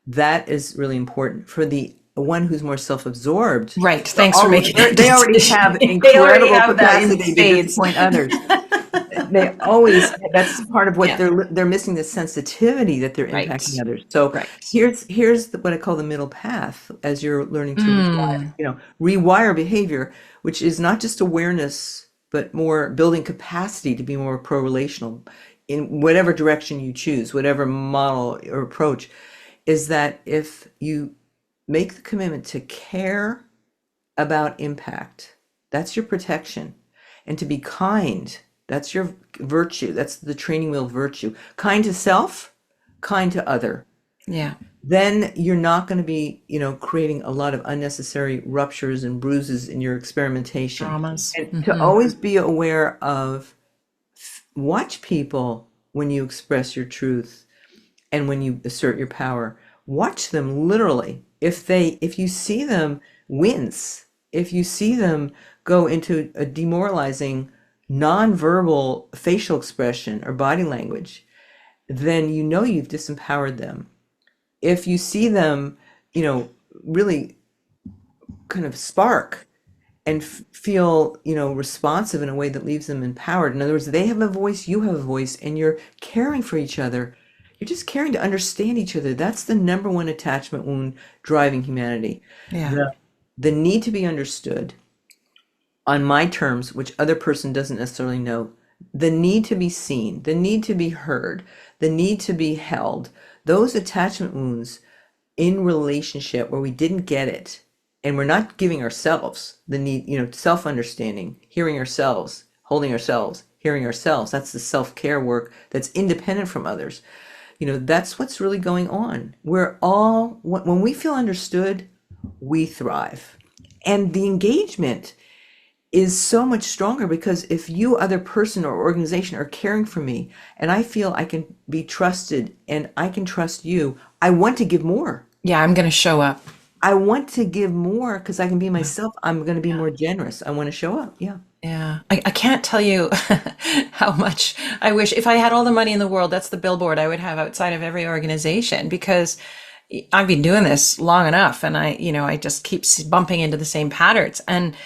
that is really important. For the one who's more self-absorbed, right. Thanks for making that they already distinction. have They already incredible have that in capacity to spades. disappoint others. They always, that's part of what Yeah. they're missing, the sensitivity that they're impacting Right. others. So Right. here's what I call the middle path as you're learning to Mm. rewire behavior, which is not just awareness, but more building capacity to be more pro-relational in whatever direction you choose, whatever model or approach, is that if you make the commitment to care about impact, that's your protection. And to be kind, that's your virtue. That's the training wheel virtue. Kind to self, kind to other. Yeah. Then you're not going to be, creating a lot of unnecessary ruptures and bruises in your experimentation. Dramas. And to Hmm. always be aware of, watch people when you express your truth and when you assert your power. Watch them literally. If you see them wince, if you see them go into a demoralizing nonverbal facial expression or body language, then you know you've disempowered them. If you see them, really kind of spark and feel, responsive in a way that leaves them empowered. In other words, they have a voice, you have a voice, and you're caring for each other. You're just caring to understand each other. That's the number one attachment wound driving humanity. Yeah. The need to be understood on my terms, which other person doesn't necessarily know, the need to be seen, the need to be heard, the need to be held, those attachment wounds in relationship where we didn't get it and we're not giving ourselves the need, self-understanding, hearing ourselves, holding ourselves, hearing ourselves. That's the self-care work that's independent from others. That's what's really going on. We're all, when we feel understood, we thrive. And the engagement is so much stronger because if you, other person or organization, are caring for me and I feel I can be trusted and I can trust you, I want to give more. Yeah, I'm going to show up. I want to give more because I can be myself. I'm going to be more generous. I want to show up. Yeah. Yeah. I can't tell you how much I wish if I had all the money in the world, that's the billboard I would have outside of every organization because I've been doing this long enough and I just keep bumping into the same patterns. And,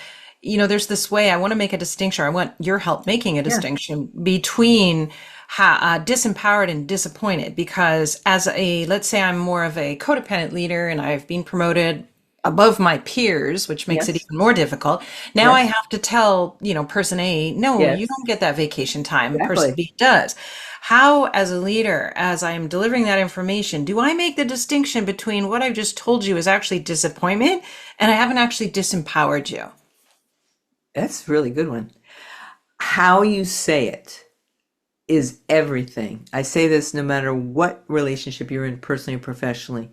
there's this way I want to make a distinction. I want your help making a Yeah. distinction between disempowered and disappointed because let's say I'm more of a codependent leader and I've been promoted above my peers, which makes it Yes. even more difficult. Now I Yes. have to tell, person A, no, you Yes. don't get that vacation time. Person Exactly. B does. How, as a leader, as I am delivering that information, do I make the distinction between what I've just told you is actually disappointment and I haven't actually disempowered you? That's a really good one. How you say it is everything. I say this no matter what relationship you're in, personally or professionally.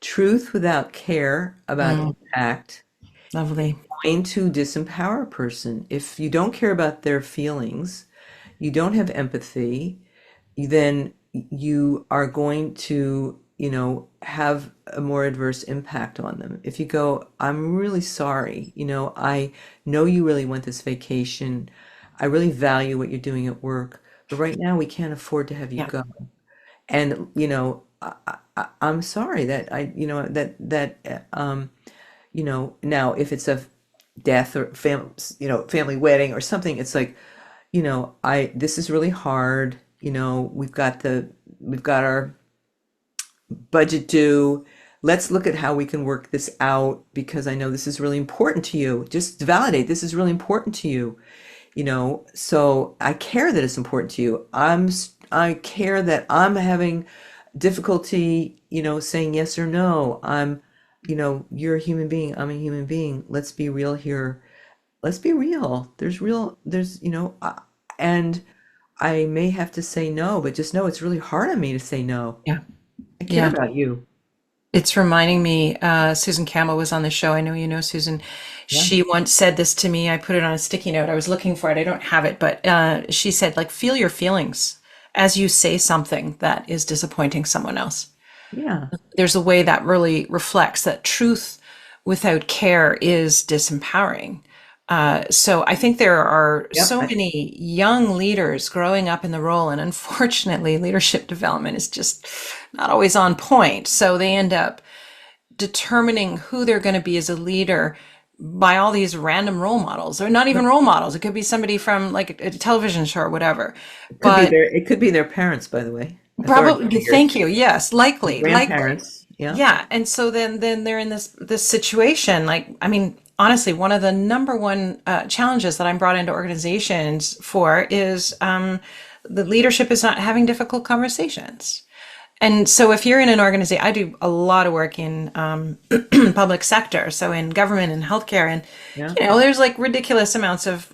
Truth without care about Mm, impact lovely. going to disempower a person. If you don't care about their feelings, you don't have empathy, then you are going to, have a more adverse impact on them. If you go, I'm really sorry, I know you really want this vacation. I really value what you're doing at work, but right now we can't afford to have you Yeah. go. And, I'm sorry that now if it's a death or family wedding or something, it's like, this is really hard. We've got our budget due. Let's look at how we can work this out because I know this is really important to you. Just validate this is really important to you. So I care that it's important to you. I care that I'm having difficulty, saying yes or no. You're a human being. I'm a human being. Let's be real here. Let's be real. And I may have to say no, but just know it's really hard on me to say no. Yeah. I care Yeah. about you. It's reminding me, Susan Campbell was on the show. I know you know Susan. Yeah. She once said this to me. I put it on a sticky note. I was looking for it. I don't have it, but she said, like, feel your feelings as you say something that is disappointing someone else. Yeah. There's a way that really reflects that truth without care is disempowering. So I think there are Yep. so many young leaders growing up in the role, and unfortunately, leadership development is just not always on point. So they end up determining who they're going to be as a leader by all these random role models, or not even role models. It could be somebody from like a television show or whatever. But It could be their parents, by the way. Authority probably, figures, thank you. Yes, likely. grandparents. Yeah. Yeah, and so then they're in this situation. Like, I mean, honestly, one of the number one challenges that I'm brought into organizations for is the leadership is not having difficult conversations. And so if you're in an organization, I do a lot of work in public sector, so in government and healthcare, and Yeah. there's like ridiculous amounts of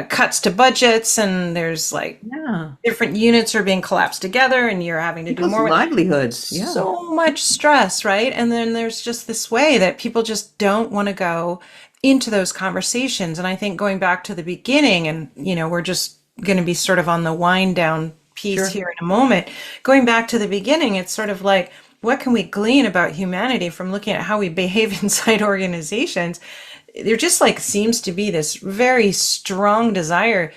cuts to budgets, and there's like Yeah. different units are being collapsed together, and you're having to do People's more with livelihoods. Yeah. so much stress, right? And then there's just this way that people just don't want to go into those conversations. And I think going back to the beginning, and we're just going to be sort of on the wind down piece Sure. here in a moment. Going back to the beginning, it's sort of like, what can we glean about humanity from looking at how we behave inside organizations? There just like seems to be this very strong desire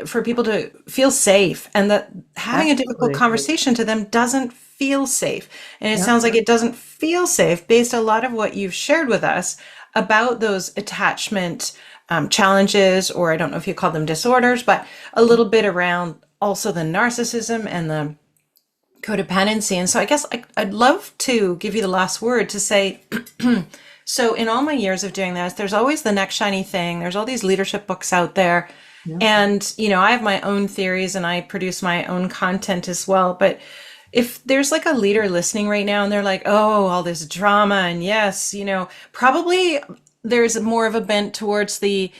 for people to feel safe, and that having a difficult Absolutely. conversation to them doesn't feel safe. And it Yeah. sounds like it doesn't feel safe based on a lot of what you've shared with us about those attachment challenges, or I don't know if you call them disorders, but a little bit around also the narcissism and the codependency. And so I guess I'd love to give you the last word to say, so in all my years of doing this, there's always the next shiny thing. There's all these leadership books out there. Yeah. And, I have my own theories and I produce my own content as well. But if there's like a leader listening right now and they're like, oh, all this drama, and yes, probably there's more of a bent towards the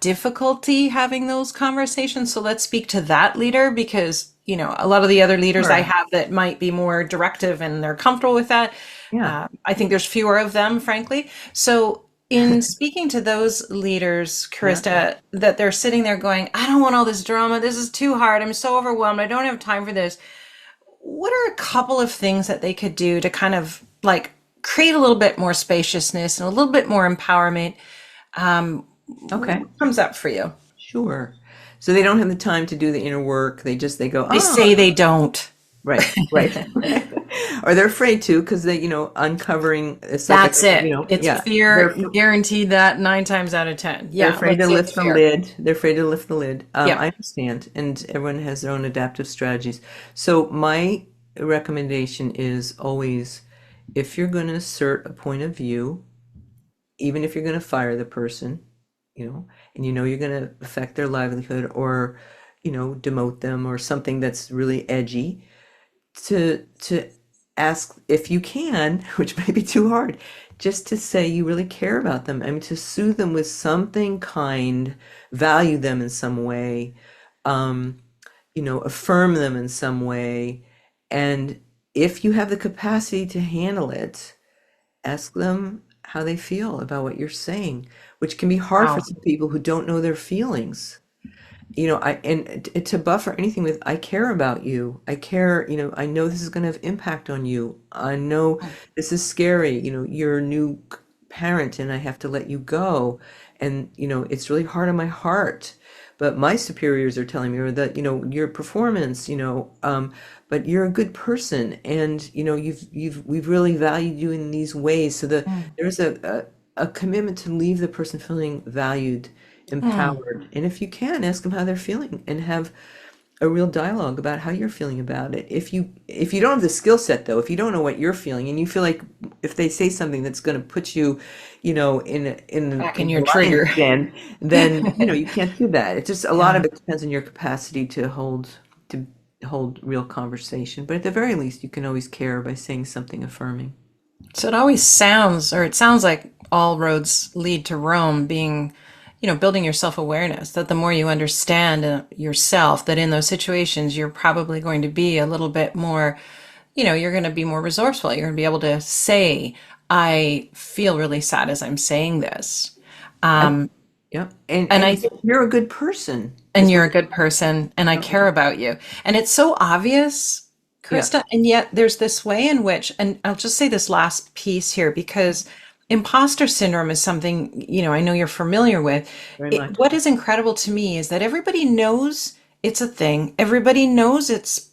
difficulty having those conversations. So let's speak to that leader because, a lot of the other leaders I Sure. have that might be more directive and they're comfortable with that. Yeah. I think there's fewer of them, frankly. So in speaking to those leaders, Yeah. Carista, that they're sitting there going, I don't want all this drama. This is too hard. I'm so overwhelmed. I don't have time for this. What are a couple of things that they could do to kind of like create a little bit more spaciousness and a little bit more empowerment? Okay. What comes up for you? Sure. So they don't have the time to do the inner work. They go, They oh, say they don't. right, right. Or they're afraid to because they, uncovering it's like That's it. It's yeah. fear, guaranteed that 9 times out of 10. They're Yeah, afraid let's to say it's lift the fear. lid. They're afraid to lift the lid. Yeah. I understand, and everyone has their own adaptive strategies. So my recommendation is always, if you're going to assert a point of view, even if you're going to fire the person, and you're going to affect their livelihood or, demote them or something that's really edgy, to ask if you can, which may be too hard, just to say you really care about them. I mean, to soothe them with something kind, value them in some way, um, affirm them in some way. And if you have the capacity to handle it, ask them how they feel about what you're saying, which can be hard for Wow. some people who don't know their feelings. To buffer anything with, I care about you. I care, I know this is going to have impact on you. I know this is scary. You're a new parent and I have to let you go. And, it's really hard on my heart. But my superiors are telling me or that, your performance, but you're a good person and, we've really valued you in these ways. So there's a commitment to leave the person feeling valued, empowered. And if you can, ask them how they're feeling and have a real dialogue about how you're feeling about it. If you don't have the skill set though, if you don't know what you're feeling and you feel like if they say something that's going to put you, Back in in your the lion's trigger. den, then you can't do that. It's just a lot Yeah. of it depends on your capacity to hold real conversation. But at the very least, you can always care by saying something affirming. So it sounds like all roads lead to Rome being, building your self-awareness, that the more you understand yourself, that in those situations, you're probably going to be a little bit more, you're going to be more resourceful. You're going to be able to say, I feel really sad as I'm saying this. Yep. And And and I you're a good person and is what you're a good person and I care about you. And it's so obvious, yeah, Krista, and yet there's this way in which, and I'll just say this last piece here because imposter syndrome is something, I know you're familiar with. very much. What is incredible to me is that everybody knows it's a thing. Everybody knows it's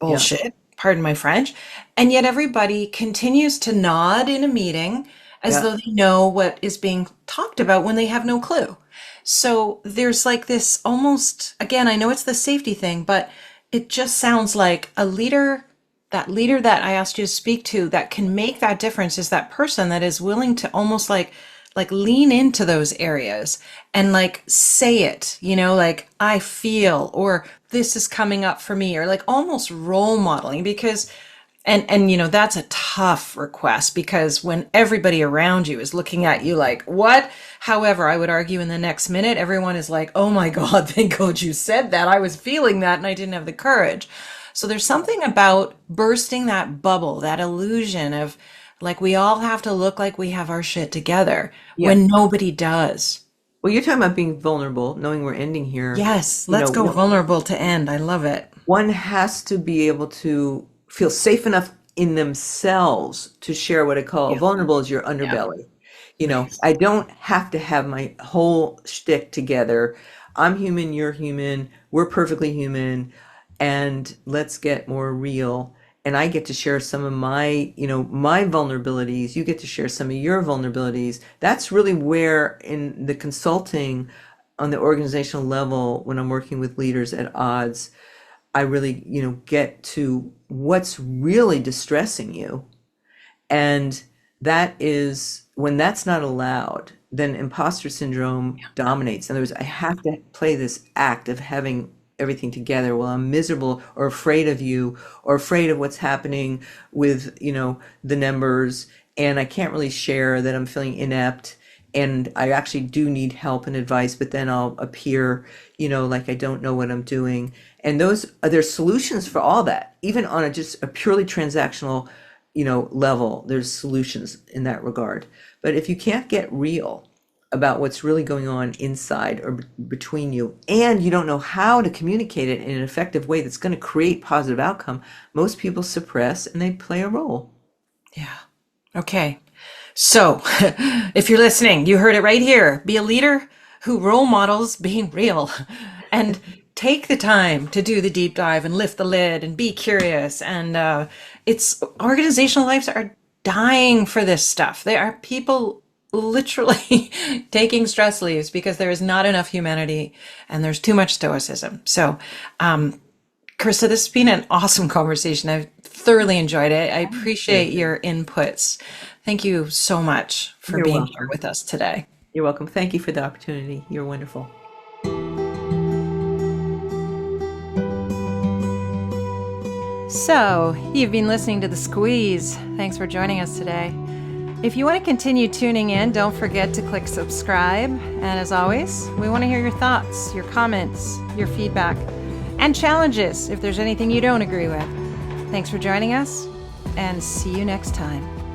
Yeah. bullshit, pardon my French, and yet everybody continues to nod in a meeting as Yeah. though they know what is being talked about when they have no clue. So there's like this almost, again, I know it's the safety thing, but it just sounds like that leader that I asked you to speak to that can make that difference is that person that is willing to almost like lean into those areas and like say it, like I feel or this is coming up for me or like almost role modeling because and that's a tough request because when everybody around you is looking at you like what, however, I would argue in the next minute everyone is like, oh my god, thank god you said that, I was feeling that and I didn't have the courage. So there's something about bursting that bubble, that illusion of like we all have to look like we have our shit together Yeah. when nobody does. Well, you're talking about being vulnerable, knowing we're ending here. Yes, You let's know, go one vulnerable to end. I love it. one has to be able to feel safe enough in themselves to share what I call Yeah. vulnerable is your Yeah. underbelly. Nice. I don't have to have my whole shtick together. I'm human, you're human, we're perfectly human, and let's get more real. and I get to share some of my, my vulnerabilities. You get to share some of your vulnerabilities. That's really where in the consulting on the organizational level, when I'm working with leaders at odds, I really, get to what's really distressing you. And that is when that's not allowed, then imposter syndrome dominates. In other words, I have to play this act of having everything together while I'm miserable or afraid of you or afraid of what's happening with, the numbers. And I can't really share that I'm feeling inept. And I actually do need help and advice, but then I'll appear, like I don't know what I'm doing. And there's solutions for all that, even on just a purely transactional, level. There's solutions in that regard. But if you can't get real about what's really going on inside or between you, and you don't know how to communicate it in an effective way that's going to create positive outcome, most people suppress and they play a role. Yeah. Okay. So if you're listening, you heard it right here. Be a leader who role models being real and take the time to do the deep dive and lift the lid and be curious. And it's organizational lives are dying for this stuff. There are people literally taking stress leaves because there is not enough humanity and there's too much stoicism. So, Carista, this has been an awesome conversation. I've thoroughly enjoyed it. I appreciate your inputs. Thank you so much for You're being welcome. here with us today. You're welcome. Thank you for the opportunity. You're wonderful. So, you've been listening to The Squeeze. Thanks for joining us today. If you want to continue tuning in, don't forget to click subscribe. And as always, we want to hear your thoughts, your comments, your feedback, and challenges if there's anything you don't agree with. Thanks for joining us, and see you next time.